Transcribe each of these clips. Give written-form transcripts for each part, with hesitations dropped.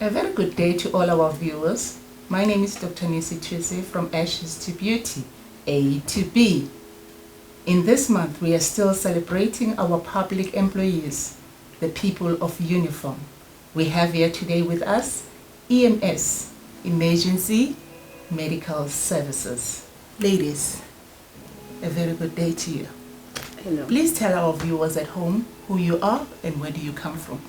A very good day to all our viewers. My name is Dr Nisi from Ashes to Beauty, A2B. In this month, we are still celebrating our public employees, the people of uniform. We have here today with us EMS, Emergency Medical Services. Ladies, a very good day to you. Hello. Please tell our viewers at home who you are and where do you come from.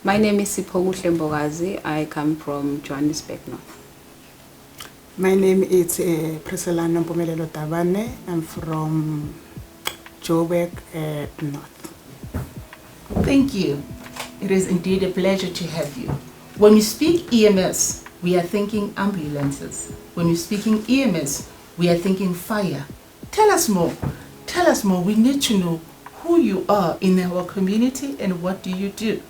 My name is Siphokuhle Mbokazi. I come from Johannesburg North. My name is Priscilla Nampumelelo Tabane. I'm from Joburg North. Thank you. It is indeed a pleasure to have you. When we speak EMS, we are thinking ambulances. When we're speaking EMS, we are thinking fire. Tell us more. Tell us more. We need to know who you are in our community and what do you do.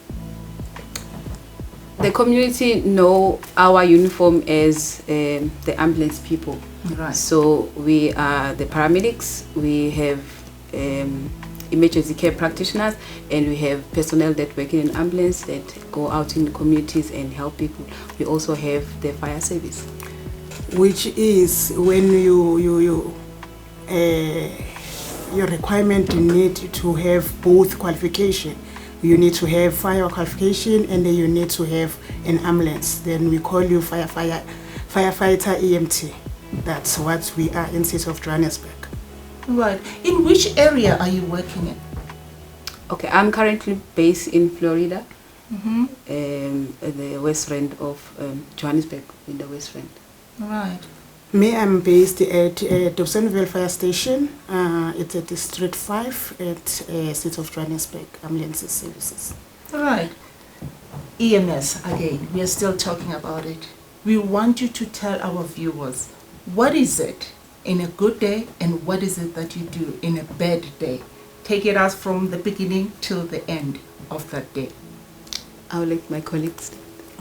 The community know our uniform as the ambulance people. Right. So we are the paramedics, we have emergency care practitioners, and we have personnel that work in an ambulance that go out in the communities and help people. We also have the fire service, Which is when your requirement, you need to have both qualification. You need to have fire qualification and then you need to have an ambulance. Then we call you firefighter EMT. That's what we are in city of Johannesburg. Right. In which area are you working in? Okay, I'm currently based in Florida, the west end of Johannesburg, in the west end. Right. Me, I'm based at Dobsonville Fire Station. It's at District 5 at City of Johannesburg Ambulance Services. Right. EMS, again, we are still talking about it. We want you to tell our viewers, what is it in a good day and what is it that you do in a bad day? Take it as from the beginning till the end of that day. I'll let my colleagues.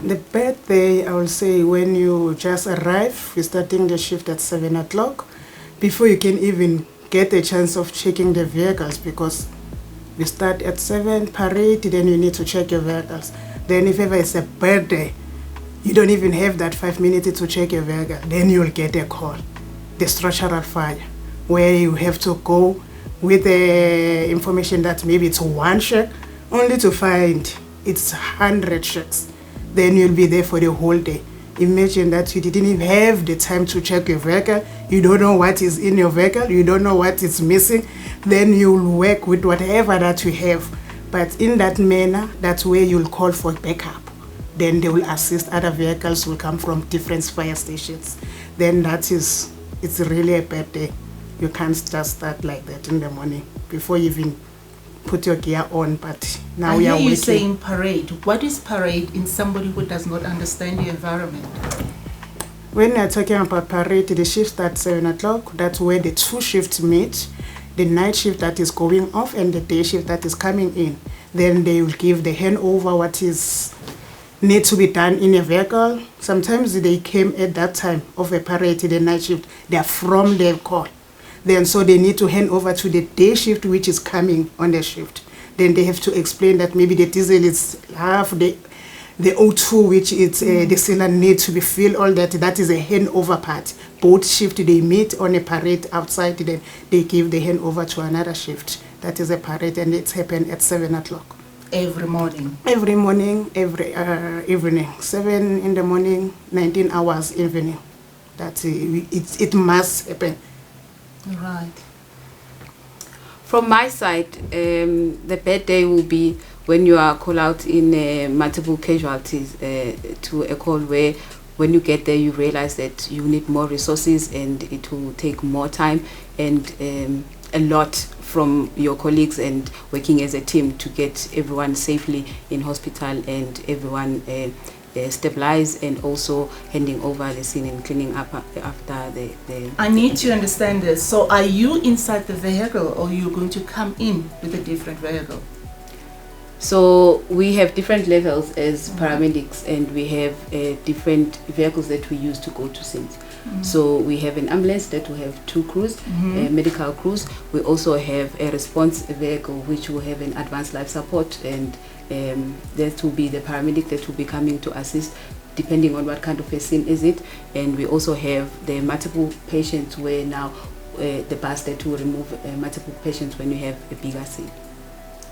The bad day, I will say, when you just arrive, you're starting the shift at 7 o'clock, before you can even get a chance of checking the vehicles, because you start at 7, parade, then you need to check your vehicles. Then if ever it's a bad day, you don't even have that 5 minutes to check your vehicle, then you'll get a call, the structural fire, where you have to go with the information that maybe it's one check, only to find it's 100 checks. Then you'll be there for the whole day. Imagine that you didn't even have the time to check your vehicle. You don't know what is in your vehicle. You don't know what is missing. Then you'll work with whatever that you have. But in that manner, that's where you'll call for backup. Then they will assist. Other vehicles will come from different fire stations. Then it's really a bad day. You can't just start like that in the morning before you even put your gear on, but now we are waiting. You waiting. saying parade. What is parade in somebody who does not understand the environment? When we are talking about parade, the shift starts 7 o'clock. That's where the two shifts meet. The night shift that is going off and the day shift that is coming in. Then they will give the handover what is need to be done in a vehicle. Sometimes they came at that time of a parade, the night shift. They are from their call. Then so they need to hand over to the day shift which is coming on the shift. Then they have to explain that maybe the diesel is half, the O2 which is the cylinder needs to be filled, all that. That is a handover part. Both shift they meet on a parade outside, then they give the handover to another shift. That is a parade and it's happened at 7 o'clock. Every morning? Every morning, every evening. 7 in the morning, 19 hours evening. That's it must happen. Right. From my side, the bad day will be when you are called out in multiple casualties to a call where when you get there you realize that you need more resources and it will take more time and a lot from your colleagues and working as a team to get everyone safely in hospital and everyone stabilized and also handing over the scene and cleaning up after the I need to understand this. So are you inside the vehicle or are you going to come in with a different vehicle? So we have different levels as paramedics and we have different vehicles that we use to go to scenes. So we have an ambulance that will have 2 crews, medical crews. We also have a response vehicle which will have an advanced life support and there to be the paramedic that will be coming to assist depending on what kind of a scene is it. And we also have the multiple patients where now the bus that will remove multiple patients when you have a bigger scene.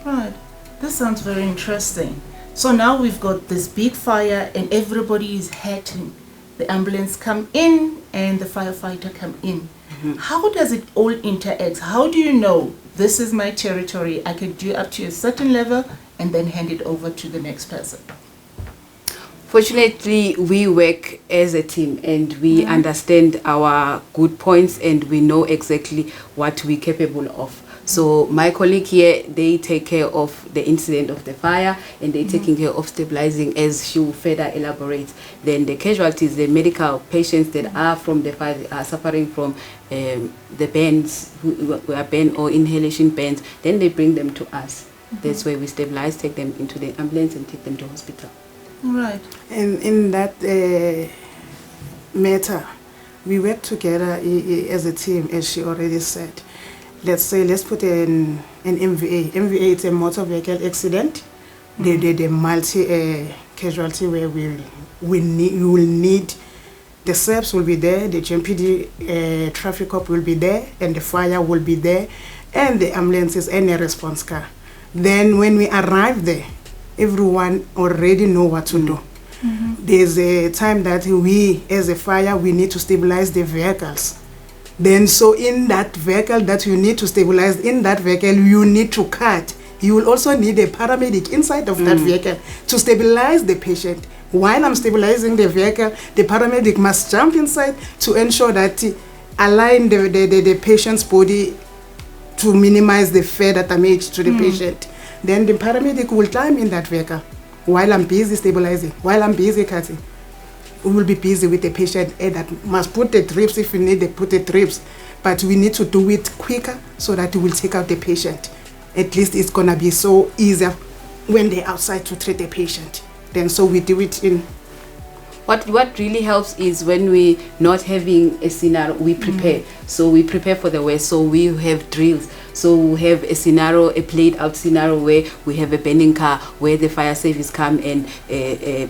Right. This sounds very interesting. So now we've got this big fire and everybody is hurting. The ambulance come in and the firefighter come in. How does it all interact? How do you know this is my territory, I can do up to a certain level and then hand it over to the next person? Fortunately, we work as a team and we understand our good points and we know exactly what we're capable of. So my colleague here, they take care of the incident of the fire and they're taking care of stabilizing, as she will further elaborate. Then the casualties, the medical patients that are from the fire, are suffering from the burns, who are burn or inhalation burns, then they bring them to us. That's where we stabilize, take them into the ambulance and take them to hospital. Right. And in that matter, we work together as a team, as she already said. Let's put an MVA. MVA is a motor vehicle accident. The multi casualty where we will need the SEPs will be there, the GMPD traffic cop will be there, and the fire will be there, and the ambulances and the response car. Then when we arrive there, everyone already know what to do. There's a time that we, as a fire, we need to stabilize the vehicles. Then so in that vehicle that you need to stabilize, in that vehicle you need to cut. You will also need a paramedic inside of that vehicle to stabilize the patient. While I'm stabilizing the vehicle, the paramedic must jump inside to ensure that align the patient's body to minimize the further damage to the patient. Then the paramedic will climb in that vehicle while I'm busy stabilizing, while I'm busy cutting. We will be busy with the patient that must put the drips if we need to put the drips, but we need to do it quicker so that we will take out the patient. At least it's gonna be so easier when they're outside to treat the patient. Then so we do it in. What really helps is when we not having a scenario, we prepare. So we prepare for the worst. So we have drills. So we have a scenario, a played out scenario where we have a burning car where the fire service come and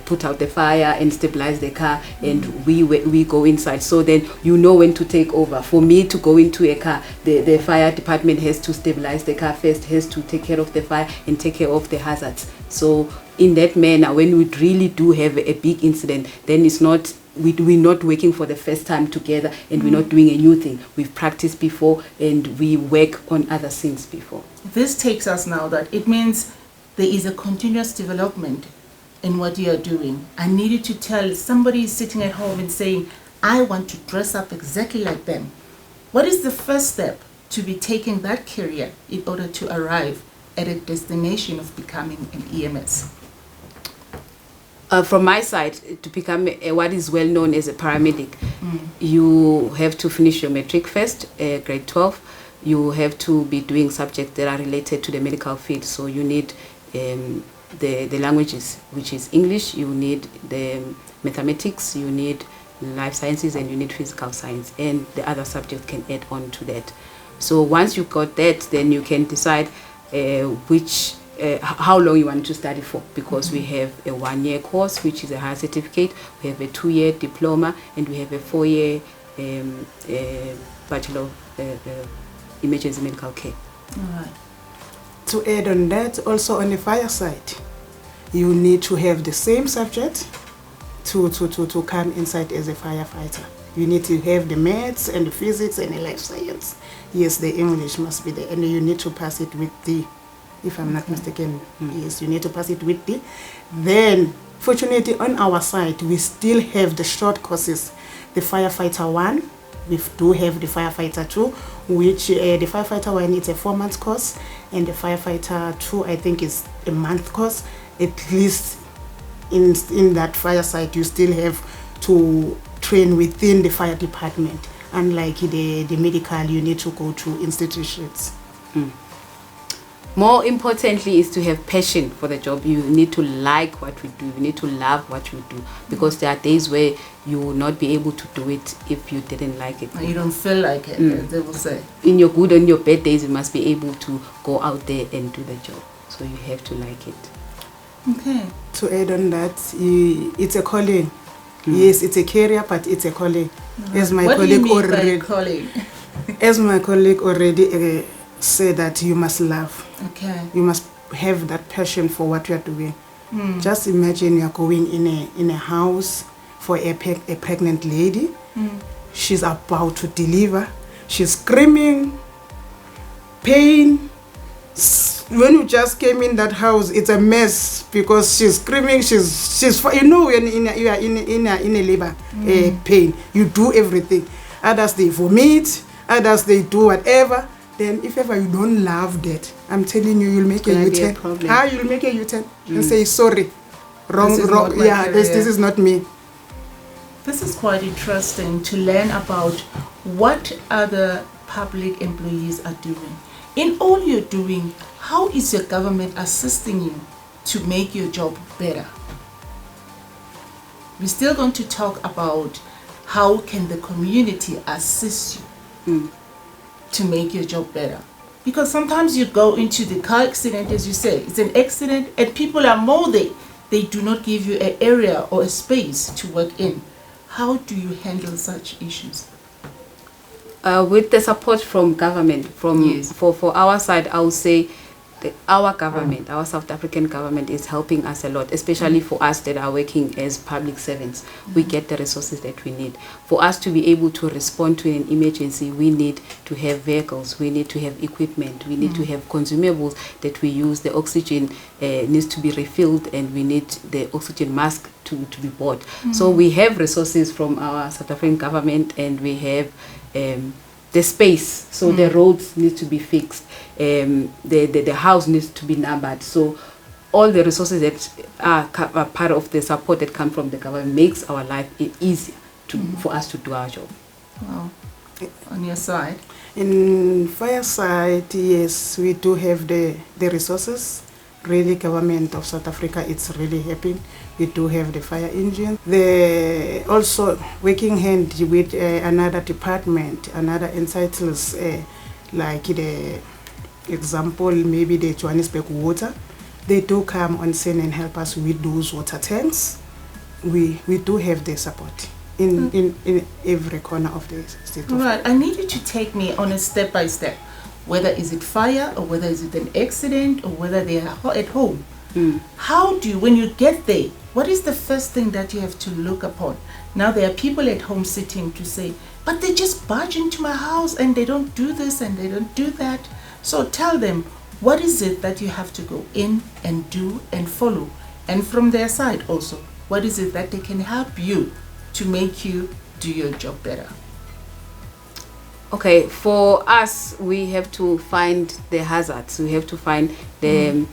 put out the fire and stabilize the car, and we go inside. So then you know when to take over. For me to go into a car, the fire department has to stabilize the car first, has to take care of the fire and take care of the hazards. So in that manner, when we really do have a big incident, then it's not we're not working for the first time together and we're not doing a new thing. We've practiced before and we work on other things before. This takes us now that it means there is a continuous development in what you are doing. I needed to tell somebody is sitting at home and saying, I want to dress up exactly like them. What is the first step to be taking that career in order to arrive at a destination of becoming an EMS? From my side, to become what is well known as a paramedic, you have to finish your matric first, grade 12. You have to be doing subjects that are related to the medical field. So you need the languages, which is English, you need the mathematics, you need life sciences, and you need physical science. And the other subject can add on to that. So once you've got that, then you can decide how long you want to study for, because we have a 1-year course, which is a higher certificate, we have a 2-year diploma, and we have a 4-year bachelor of emergency medical care. All right. To add on that, also on the fire side, you need to have the same subject to come inside as a firefighter. You need to have the maths and the physics and the life science. Yes, the English must be there, and you need to pass it with the, if I'm not mistaken, yes, you need to pass it with the. Then, fortunately, on our side, we still have the short courses. The Firefighter 1, we do have the Firefighter 2, which the Firefighter 1 is a 4-month course, and the Firefighter 2, I think, is a month course. At least in that fire site, you still have to train within the fire department. Unlike the medical, you need to go to institutions. More importantly is to have passion for the job. You need to like what we do. You need to love what you do, because there are days where you will not be able to do it if you didn't like it. You don't feel like it, they will say. In your good and your bad days, you must be able to go out there and do the job. So you have to like it. Okay. To add on that, it's a calling. Yes, it's a career, but it's a calling. As my What do you colleague mean by already, calling? as my colleague already said, that you must love. Okay. You must have that passion for what you are doing. Just imagine you are going in a house for a pregnant lady. She's about to deliver. She's screaming, pain. When you just came in that house, it's a mess because she's screaming. She's you know, when you are in a labor pain, you do everything. Others they vomit. Others they do whatever. Then if ever you don't love that, I'm telling you, you'll make a U-turn. You'll make a U-turn and say sorry, wrong. Yeah, this is not me. This is quite interesting to learn about what other public employees are doing. In all you're doing, how is your government assisting you to make your job better? We're still going to talk about how can the community assist you to make your job better. Because sometimes you go into the car accident, as you say, it's an accident and people are more there. They do not give you an area or a space to work in. How do you handle such issues? With the support from government, Yes. for our side, I would say our government, our South African government is helping us a lot, especially for us that are working as public servants. We get the resources that we need. For us to be able to respond to an emergency, we need to have vehicles, we need to have equipment, we need to have consumables that we use. The oxygen needs to be refilled and we need the oxygen mask to be bought. So we have resources from our South African government and we have the space, so the roads need to be fixed, the house needs to be numbered. So all the resources that are part of the support that come from the government makes our life easier for us to do our job. Wow. On your side? In fire side, yes, we do have the resources. Really, government of South Africa, it's really helping. We do have the fire engine. The also working hand with another department, another entities, like the example, maybe the Johannesburg water. They do come on scene and help us with those water tanks. We do have the support in every corner of the state. Right. I need you to take me on a step by step. Whether is it fire or whether is it an accident or whether they are at home. How do you, when you get there, what is the first thing that you have to look upon? Now there are people at home sitting to say, but they just barge into my house and they don't do this and they don't do that. So tell them, what is it that you have to go in and do and follow? And from their side also, what is it that they can help you to make you do your job better? Okay, for us, we have to find the hazards. We have to find the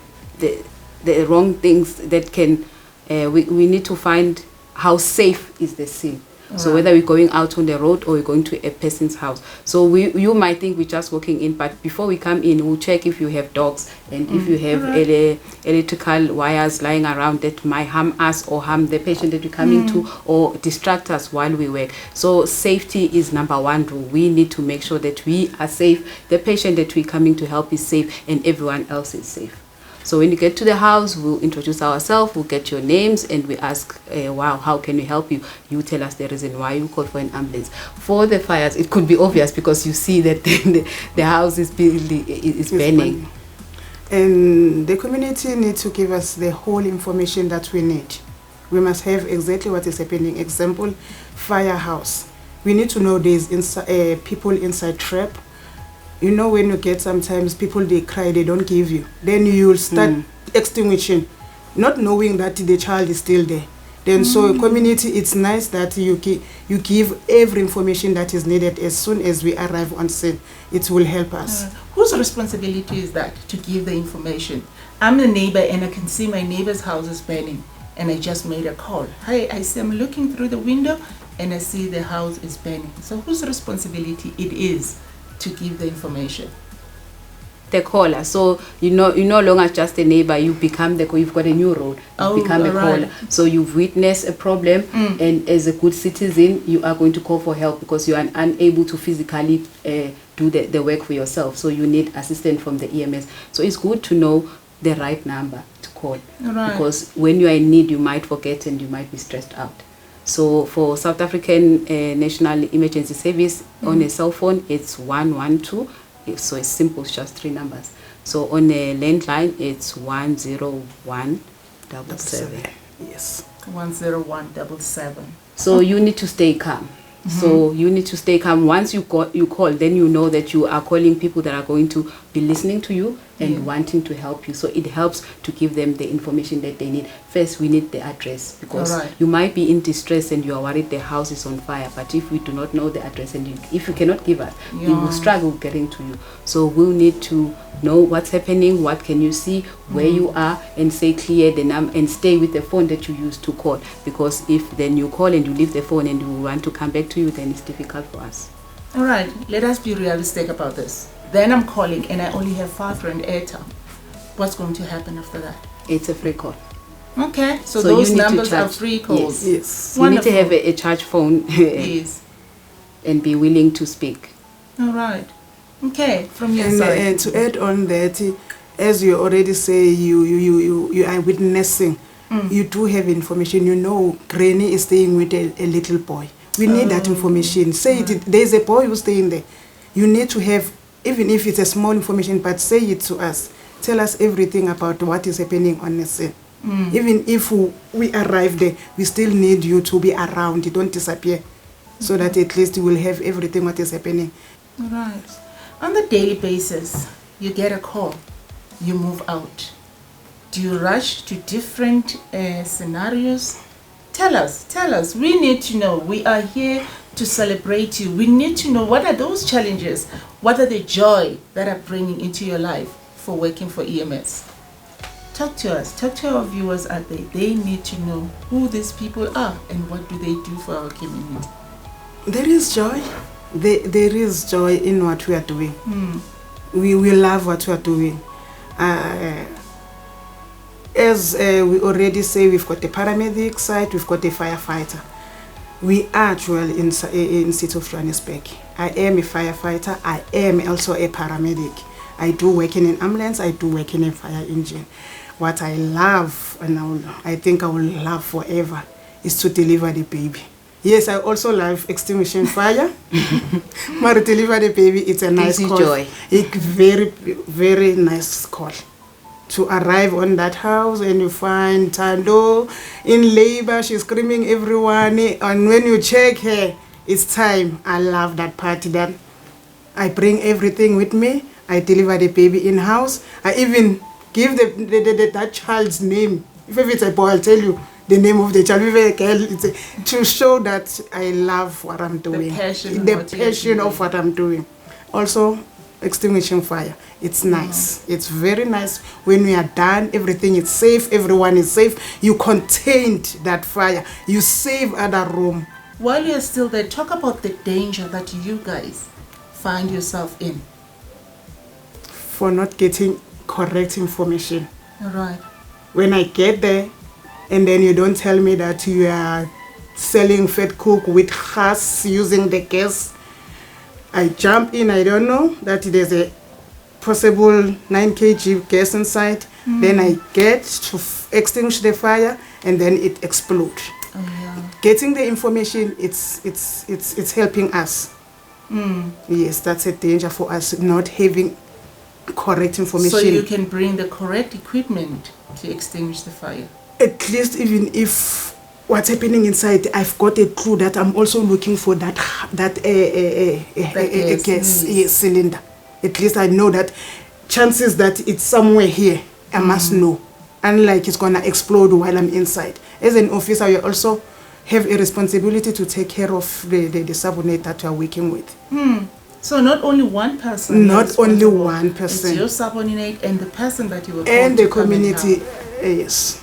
wrong things that can. We need to find how safe is the scene. So whether we're going out on the road or we're going to a person's house. So you might think we're just walking in, but before we come in, we'll check if you have dogs and if you have electrical wires lying around that might harm us or harm the patient that we're coming to or distract us while we work. So safety is number one rule. We need to make sure that we are safe, the patient that we're coming to help is safe, and everyone else is safe. So when you get to the house, we'll introduce ourselves, we'll get your names, and we ask, wow, how can we help you? You tell us the reason why you call for an ambulance. For the fires, it could be obvious because you see that the house is burning. And the community needs to give us the whole information that we need. We must have exactly what is happening. Example, firehouse. We need to know there's people inside trap. You know, when you get sometimes people, they cry, they don't give you. Then you will start extinguishing, not knowing that the child is still there. Then so community, it's nice that you give every information that is needed as soon as we arrive on scene. It will help us. Whose responsibility is that to give the information? I'm a neighbor and I can see my neighbor's house is burning and I just made a call. Hi, I see, I'm looking through the window and I see the house is burning. So whose responsibility it is to give the information? The caller. So you're no longer just a neighbor, you become you've got a new role. You become a caller. So you've witnessed a problem and as a good citizen you are going to call for help because you are unable to physically do the work for yourself. So you need assistance from the EMS. So it's good to know the right number to call. Right. Because when you are in need, you might forget and you might be stressed out. So for South African National Emergency Service, on a cell phone, it's 112. So it's simple, it's just 3 numbers. So on a landline, it's 10177. Yes. 10177. So you need to stay calm. So you need to stay calm. Once you call, then you know that you are calling people that are going to be listening to you and wanting to help you. So it helps to give them the information that they need. First, we need the address, because you might be in distress and you are worried the house is on fire. But if we do not know the address and if you cannot give us, we will struggle getting to you. So we'll need to know what's happening, what can you see, where you are, and say clear the number and stay with the phone that you use to call. Because if then you call and you leave the phone and you want to come back to you, then it's difficult for us. All right, let us be realistic about this. Then I'm calling and I only have 5 rand airtime. What's going to happen after that? It's a free call. Okay, so those you need to numbers are charge. free calls. Yes. You need to have a charge phone Yes. and be willing to speak. All right. Okay, from your And, side. and to add on that, as you already say, you are witnessing. You do have information. You know, Granny is staying with a little boy. We need that information. Say it. There's a boy who's staying there. You need to have, even if it's a small information, but say it to us. Tell us everything about what is happening on the scene. Even if we arrive there, we still need you to be around. You don't disappear, so that at least you will have everything what is happening. All right. On the daily basis, you get a call, you move out. Do you rush to different scenarios? Tell us. We need to know. We are here to celebrate you. We need to know, what are those challenges? What are the joy that are bringing into your life for working for EMS? Talk to us. Talk to our viewers out there. They need to know who these people are and what do they do for our community. There is joy. There is joy in what we are doing. We love what we are doing. As we already say, we've got the paramedic side, we've got the firefighter. We are actually in city of Johannesburg. I am a firefighter. I am also a paramedic. I do work in an ambulance. I do work in a fire engine. What I love, and I think I will love forever, is to deliver the baby. Yes, I also love extinguishing fire. But deliver the baby, it's a nice call. Joy. It's very, very nice call. To arrive on that house and you find Tando in labor, she's screaming everyone, and when you check her, it's time. I love that party. That I bring everything with me. I deliver the baby in house. I even give that child's name. If it's a boy, I'll tell you the name of the child. If it's a girl, to show that I love what I'm doing. The passion of what I'm doing. Also, extinguishing fire. It's nice. It's very nice. When we are done, everything is safe. Everyone is safe. You contained that fire. You save other room. While you're still there, talk about the danger that you guys find yourself in. For not getting correct information. All right. When I get there, and then you don't tell me that you are selling fat cook with gas using the gas, I jump in. I don't know that there's a possible 9 kg gas inside. Then I get to extinguish the fire, and then it explodes. Oh, yeah. Getting the information, it's helping us. Yes, that's a danger for us, not having correct information. So you can bring the correct equipment to extinguish the fire. At least, even if what's happening inside, I've got a clue that I'm also looking for that gas cylinder. At least I know that chances that it's somewhere here, I must know. Unlike it's gonna explode while I'm inside. As an officer, you also have a responsibility to take care of the subordinate that you are working with. So not only one person. Not only one person. It's your subordinate and the person that you were and the community. Yes.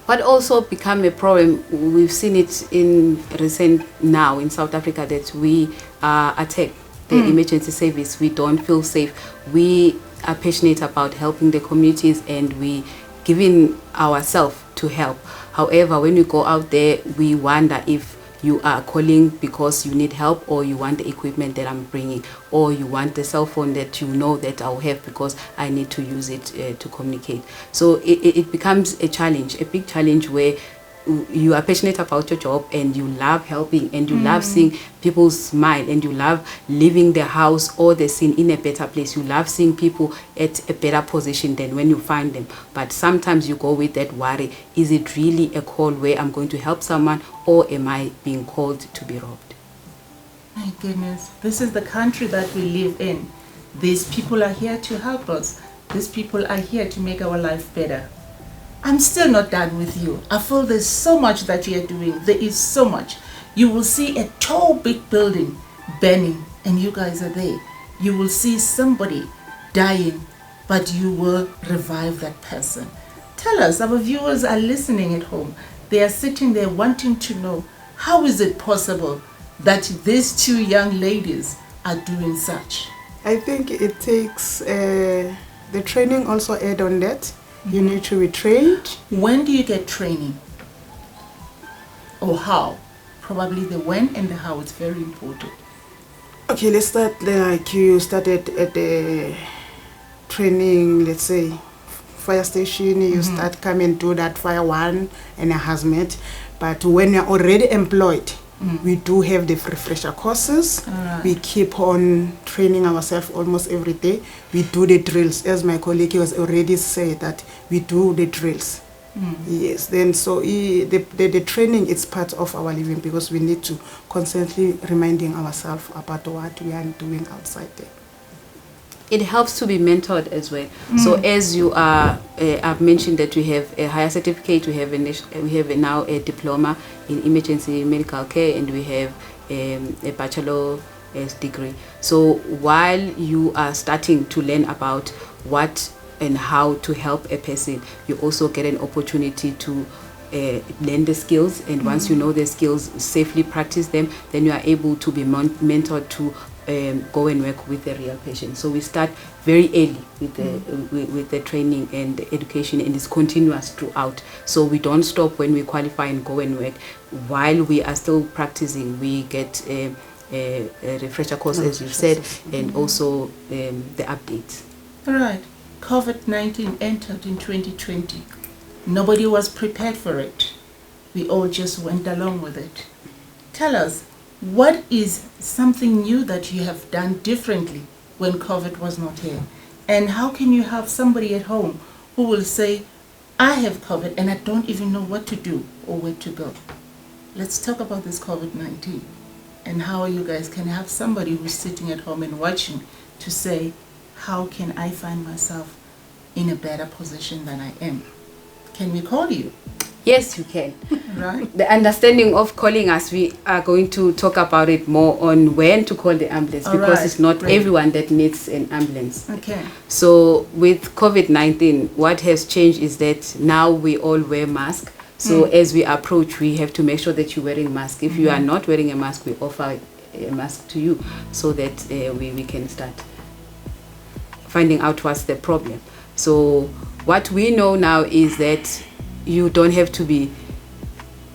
What also become a problem, we've seen it in recent now in South Africa, that we attack the emergency service. We don't feel safe. We are passionate about helping the communities and we giving ourselves to help. However, when we go out there, we wonder if you are calling because you need help, or you want the equipment that I'm bringing, or you want the cell phone that you know that I'll have because I need to use it to communicate. So it becomes a challenge, a big challenge, where you are passionate about your job and you love helping and you love seeing people smile and you love leaving the house or the scene in a better place. You love seeing people at a better position than when you find them. But sometimes you go with that worry. Is it really a call where I'm going to help someone, or am I being called to be robbed? My goodness, this is the country that we live in. These people are here to help us. These people are here to make our life better. I'm still not done with you. I feel there's so much that you're doing. There is so much. You will see a tall, big building burning, and you guys are there. You will see somebody dying, but you will revive that person. Tell us, our viewers are listening at home. They are sitting there wanting to know, how is it possible that these two young ladies are doing such? I think it takes the training also add on that. You need to be trained. When do you get training? Or how? Probably the when and the how is very important. Okay, let's start like you started at the training, let's say fire station, you start coming to that fire one and a hazmat. But when you're already employed, we do have the refresher courses. We keep on training ourselves almost every day. We do the drills, as my colleague has already said that we do the drills. Yes, then so the training is part of our living, because we need to constantly reminding ourselves about what we are doing outside there. It helps to be mentored as well. So as you are, I've mentioned that we have a higher certificate, we have now a diploma in emergency medical care, and we have a bachelor's degree. So while you are starting to learn about what and how to help a person, you also get an opportunity to learn the skills, and once you know the skills, safely practice them, then you are able to be mentored to go and work with the real patient. So we start very early with the training and the education, and it's continuous throughout. So we don't stop when we qualify and go and work. While we are still practicing, we get a refresher course, as you said, and also the updates. All right. COVID-19 entered in 2020. Nobody was prepared for it. We all just went along with it. Tell us, what is something new that you have done differently when COVID was not here? And how can you have somebody at home who will say, I have COVID and I don't even know what to do or where to go? Let's talk about this COVID-19 and how you guys can have somebody who's sitting at home and watching to say, how can I find myself in a better position than I am? Can we call you? Yes, you can. Right. The understanding of calling us, we are going to talk about it more on when to call the ambulance, because it's not everyone that needs an ambulance. Okay. So with COVID-19, what has changed is that now we all wear masks. So as we approach, we have to make sure that you're wearing a mask. If you are not wearing a mask, we offer a mask to you so that we can start finding out what's the problem. So what we know now is that you don't have to be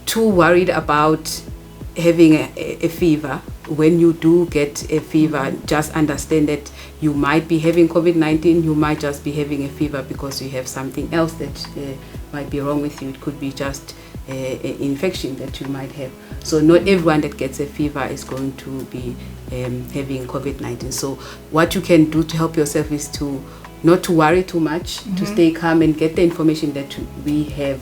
too worried about having a fever. When you do get a fever, just understand that you might be having COVID-19, you might just be having a fever because you have something else that might be wrong with you. It could be just an infection that you might have. So not everyone that gets a fever is going to be having COVID-19. So what you can do to help yourself is to not to worry too much, to stay calm and get the information that we have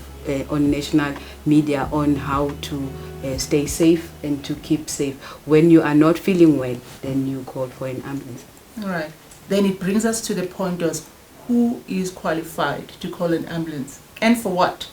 on national media on how to stay safe and to keep safe. When you are not feeling well, then you call for an ambulance. All right. Then it brings us to the point of who is qualified to call an ambulance and for what?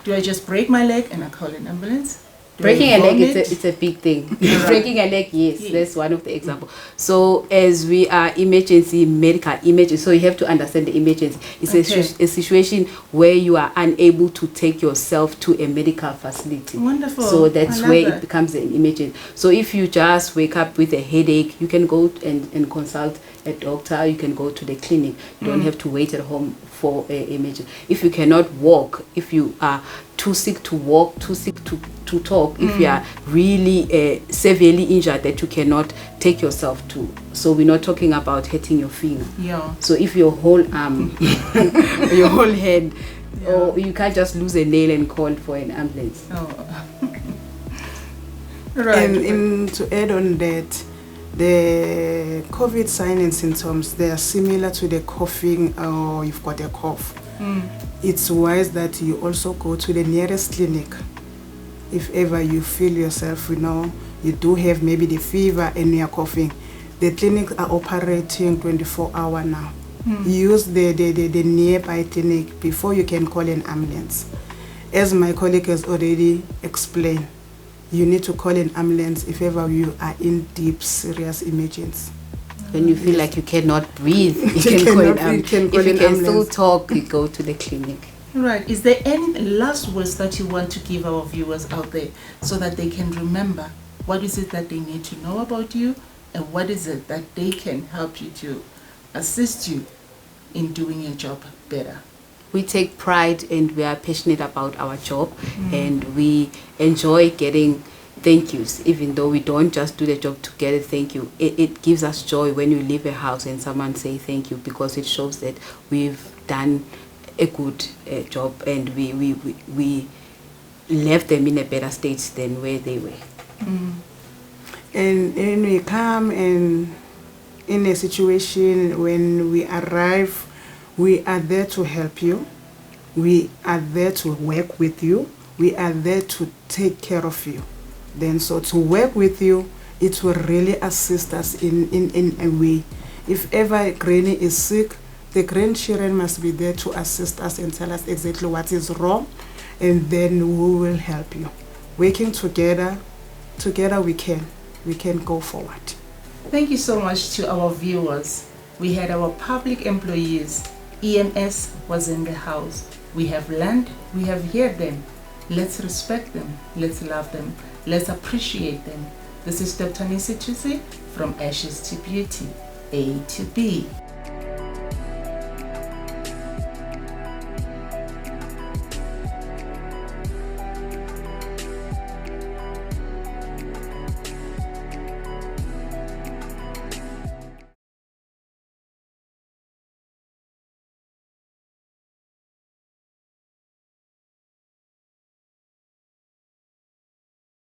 Do I just break my leg and I call an ambulance? Breaking a leg, it's a big thing. Breaking a leg, yes, that's one of the examples. So as we are emergency medical emergency, so you have to understand the emergency. It's a situation where you are unable to take yourself to a medical facility. Wonderful. So that's where it becomes an emergency. So if you just wake up with a headache, you can go and consult a doctor, you can go to the clinic. You don't have to wait at home for emergency. If you cannot walk, if you are too sick to walk, too sick to talk, if you are really severely injured that you cannot take yourself to. So we're not talking about hurting your finger. Yeah. So if your whole arm, your whole head, or you can't just lose a nail and call for an ambulance. Oh. Right. And to add on that, the COVID sign and symptoms, they are similar to the coughing or you've got a cough. It's wise that you also go to the nearest clinic. If ever you feel yourself, you do have maybe the fever and you're coughing, the clinics are operating 24 hours now. Use the nearby clinic before you can call an ambulance. As my colleague has already explained, you need to call an ambulance if ever you are in deep, serious emergency. When you feel like you cannot breathe, you can call an ambulance. If you can still talk, you go to the clinic. Right. Is there any last words that you want to give our viewers out there so that they can remember what is it that they need to know about you and what is it that they can help you to assist you in doing your job better? We take pride and we are passionate about our job, and we enjoy getting thank yous, even though we don't just do the job to get a thank you. It gives us joy when you leave a house and someone say thank you, because it shows that we've done a good job and we left them in a better state than where they were. And when we come and in a situation when we arrive, we are there to help you. We are there to work with you. We are there to take care of you. Then so to work with you, it will really assist us in a way. If ever a granny is sick, the grandchildren must be there to assist us and tell us exactly what is wrong, and then we will help you. Working together we can go forward. Thank you so much to our viewers. We had our public employees. EMS was in the house. We have learned, we have heard them. Let's respect them, let's love them, let's appreciate them. This is Dr. Nisi from Ashes to Beauty, A2B.